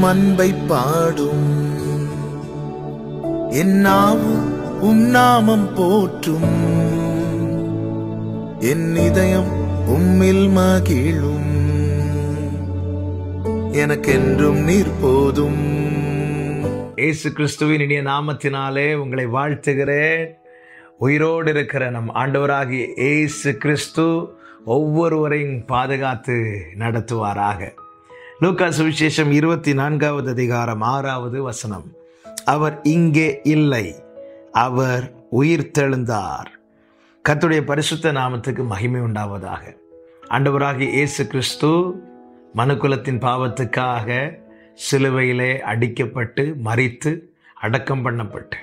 அன்பை பாடும். என் நாவும் நாமம் போற்றும். என் இதயம் உம்மில் மகிழும். எனக்கென்றும் நீர் போதும். இயேசு கிறிஸ்துவின் இனிய நாமத்தினாலே உங்களை வாழ்த்துகிறேன். உயிரோடு இருக்கிற நம் ஆண்டவராகிய இயேசு கிறிஸ்து ஒவ்வொருவரையும் பாதுகாத்து நடத்துவாராக. லூக்கா சுவிசேஷம் 24வது அதிகாரம் 6வது வசனம். அவர் இங்கே இல்லை, அவர் உயிர்த்தெழுந்தார். கர்த்தருடைய பரிசுத்த நாமத்துக்கு மகிமை உண்டாவதாக. ஆண்டவராகிய இயேசு கிறிஸ்து மனுக்குலத்தின் பாவத்துக்காக சிலுவையிலே அடிக்கப்பட்டு மரித்து அடக்கம் பண்ணப்பட்டு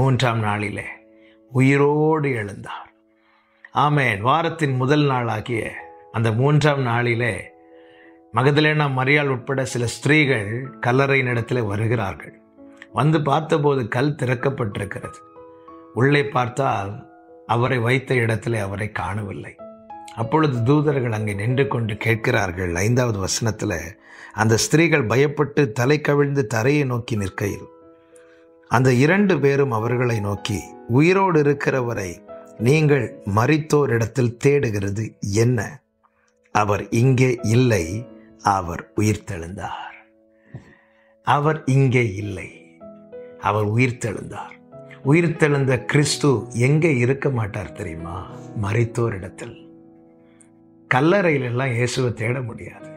3ஆம் நாளிலே உயிரோடு எழுந்தார். ஆமென். வாரத்தின் முதல் நாளாகிய அந்த 3ஆம் நாளிலே மகதலேனா மரியாள் உட்பட சில ஸ்திரீகள் கல்லறையின் இடத்துல வருகிறார்கள். வந்து பார்த்தபோது கல் திறக்கப்பட்டிருக்கிறது. உள்ளே பார்த்தால் அவரை வைத்த இடத்துல அவரை காணவில்லை. அப்பொழுது தூதர்கள் அங்கே நின்று கொண்டு கேட்கிறார்கள். 5வது வசனத்தில், அந்த ஸ்திரீகள் பயப்பட்டு தலை கவிழ்ந்து தரையை நோக்கி நிற்கையில் அந்த 2 பேரும் அவர்களை நோக்கி, உயிரோடு இருக்கிறவரை நீங்கள் மரித்தோரிடத்தில் தேடுகிறது என்ன? அவர் இங்கே இல்லை, அவர் உயிர்த்தெழுந்தார். அவர் இங்கே இல்லை, அவர் உயிர்த்தெழுந்தார். உயிர்த்தெழுந்த கிறிஸ்து எங்கே இருக்க மாட்டார் தெரியுமா? மரித்தோரிடத்தில். கல்லறையிலெல்லாம் இயேசுவை தேட முடியாது.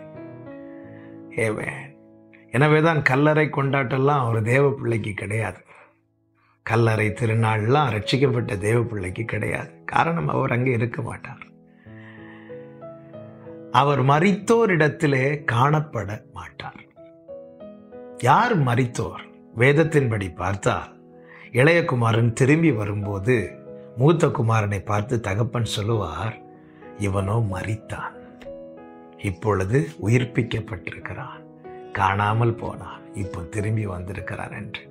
எனவேதான் கல்லறை கொண்டாட்டெல்லாம் ஒரு தேவ பிள்ளைக்கு கிடையாது. கல்லறை திருநாள்லாம் ரட்சிக்கப்பட்ட தேவ பிள்ளைக்கு கிடையாது. காரணம், அவர் அங்கே இருக்க மாட்டார். அவர் மரித்தோரிடத்திலே காணப்பட மாட்டார். யார் மரித்தோர்? வேதத்தின்படி பார்த்தால் இளைய குமாரன் திரும்பி வரும்போது மூத்த குமாரனை பார்த்து தகப்பன் சொல்லுவார், இவனோ மரித்தான், இப்பொழுது உயிர்ப்பிக்கப்பட்டிருக்கிறான், காணாமல் போனான், இப்போ திரும்பி வந்திருக்கிறான் என்று.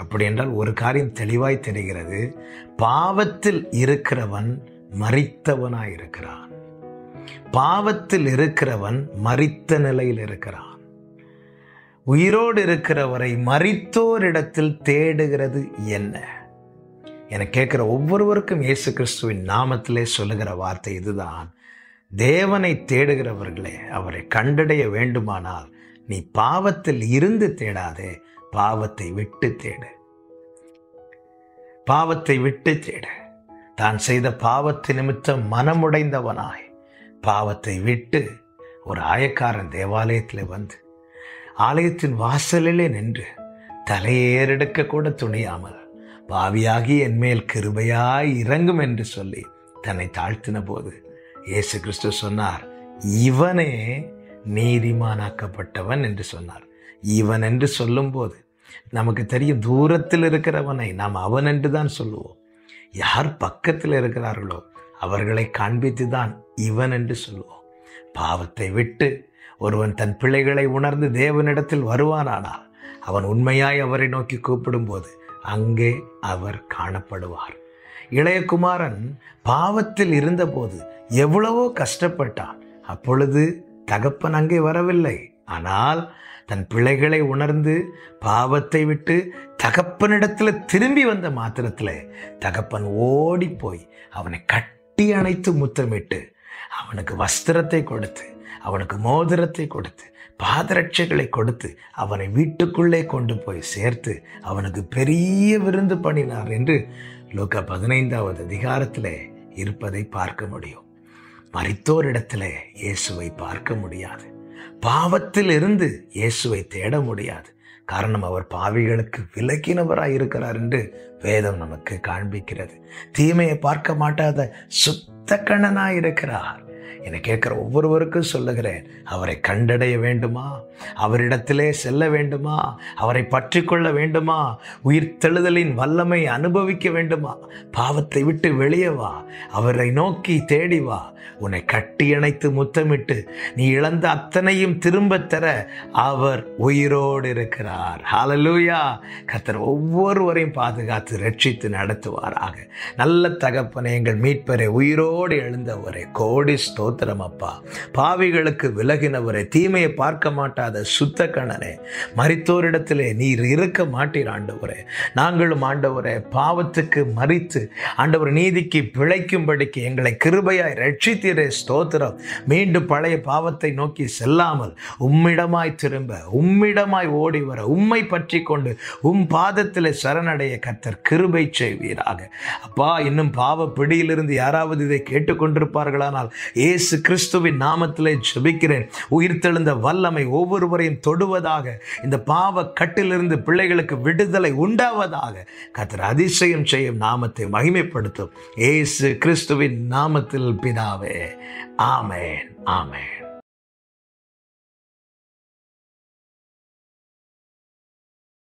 அப்படி என்றால் ஒரு காரியம் தெளிவாய் தெரிகிறது. பாவத்தில் இருக்கிறவன் மரித்தவனாயிருக்கிறான். பாவத்தில் இருக்கிறவன் மரித்த நிலையில் இருக்கிறான். உயிரோடு இருக்கிறவரை மரித்தோரிடத்தில் தேடுகிறது என்ன என கேட்கிற ஒவ்வொருவருக்கும் இயேசு கிறிஸ்துவின் நாமத்திலே சொல்லுகிற வார்த்தை இதுதான். தேவனை தேடுகிறவர்களே, அவரை கண்டடைய வேண்டுமானால் நீ பாவத்தில் இருந்து தேடாதே, பாவத்தை விட்டு தேடு. பாவத்தை விட்டு தேடு. தான் செய்த பாவத்தை நிமித்தம் மனமுடைந்தவனாய் பாவத்தை விட்டு ஒரு ஆயக்காரன் தேவாலயத்தில் வந்து ஆலயத்தின் வாசலிலே நின்று தலையேறெடுக்க கூட துணியாமல், பாவியாகி என் மேல் கிருபையாய் இறங்கும் என்று சொல்லி தன்னை தாழ்த்தின போது இயேசு கிறிஸ்து சொன்னார், இவனே நீதிமானாக்கப்பட்டவன் என்று சொன்னார். இவன் என்று சொல்லும் போது நமக்கு தெரியும், தூரத்தில் இருக்கிறவனை நாம் அவன் என்று தான் சொல்லுவோம். யார் பக்கத்தில் இருக்கிறார்களோ அவர்களை காண்பித்து தான் இவன் என்று சொல்லுவோம். பாவத்தை விட்டு ஒருவன் தன் பிள்ளைகளை உணர்ந்து தேவனிடத்தில் வருவானானால் அவன் உண்மையாய் அவரை நோக்கி கூப்பிடும்போது அங்கே அவர் காணப்படுவார். இளையகுமாரன் பாவத்தில் இருந்தபோது எவ்வளவோ கஷ்டப்பட்டான். அப்பொழுது தகப்பன் அங்கே வரவில்லை. ஆனால் தன் பிள்ளைகளை உணர்ந்து பாவத்தை விட்டு தகப்பனிடத்தில் திரும்பி வந்த மாத்திரத்தில் தகப்பன் ஓடி போய் அவனை கட்டி அணைத்து முத்தமிட்டு அவனுக்கு வஸ்திரத்தை கொடுத்து, அவனுக்கு மோதிரத்தை கொடுத்து, பாதரட்சைகளை கொடுத்து அவனை வீட்டுக்குள்ளே கொண்டு போய் சேர்த்து அவனுக்கு பெரிய விருந்து பண்ணினார் என்று லூக்கா 15வது அதிகாரத்தில் இருப்பதை பார்க்க முடியும். மரித்தோரிடத்திலே இயேசுவை பார்க்க முடியாது. பாவத்தில் இருந்து இயேசுவை தேட முடியாது. காரணம், அவர் பாவிகளுக்கு விலக்கினவராய் இருக்கிறார் என்று வேதம் நமக்கு காண்பிக்கிறது. தீமையை பார்க்க மாட்டாத சுத்த கண்ணனாய் இருக்கிறார். என்னை கேட்கிற ஒவ்வொருவருக்கும் சொல்லுகிறேன், அவரை கண்டடைய வேண்டுமா? அவரிடத்திலே செல்ல வேண்டுமா? அவரை பற்றி கொள்ள வேண்டுமா? உயிர்த்தெழுதலின் வல்லமை அனுபவிக்க வேண்டுமா? பாவத்தை விட்டு வெளியே வா, அவரை நோக்கி தேடி வா. உன்னை கட்டி அணைத்து முத்தமிட்டு நீ இழந்த அத்தனையும் திரும்ப தர அவர் உயிரோடு இருக்கிறார். ஹல்லேலூயா. கர்த்தர் ஒவ்வொருவரையும் பாதுகாத்து ரட்சித்து நடத்துவாராக. நல்ல தகப்பனே, எங்கள் மீட்பரே, உயிரோடு எழுந்தவரே, கோடி ஸ்தோத்திரம். ஸ்தோத்திரம் அப்பா. பாவிகளுக்கு விலகினவரே, தீமையை பார்க்க மாட்டாத சுத்த கணனே, மரித்தோரிடத்திலே நீர் இருக்க மாட்டீர் ஆண்டவரே. நாங்களும் ஆண்டவரே பாவத்துக்கு மரித்து ஆண்டவர் நீதிக்கு பிழைக்கும்படிக்கு எங்களை கிருபையாய் ரட்சித்தீரே, ஸ்தோத்திரம். மீண்டும் பழைய பாவத்தை நோக்கி செல்லாமல் உம்மிடமாய் திரும்ப, உம்மிடமாய் ஓடி வர, உம்மை பற்றி கொண்டு உம் பாதத்தில் சரணடைய கர்த்தர் கிருபை செய்வீராக. அப்பா, இன்னும் பாவ பிடியிலிருந்து யாராவது இதை கேட்டுக்கொண்டிருப்பார்களானால் இயேசு கிறிஸ்துவின் நாமத்திலே ஜெபிக்கிறேன். உயிர்த்தெழுந்த வல்லமை ஒவ்வொருவரையும் தொடுவதாக, இந்த பாவ கட்டிலிருந்து பிள்ளைகளுக்கு விடுதலை உண்டாவதாக. கர்த்தர் அதிசயம் செய்யும் நாமத்தை மகிமைப்படுத்தும் இயேசு கிறிஸ்துவின் நாமத்தில் பிதாவே, ஆமென், ஆமென்.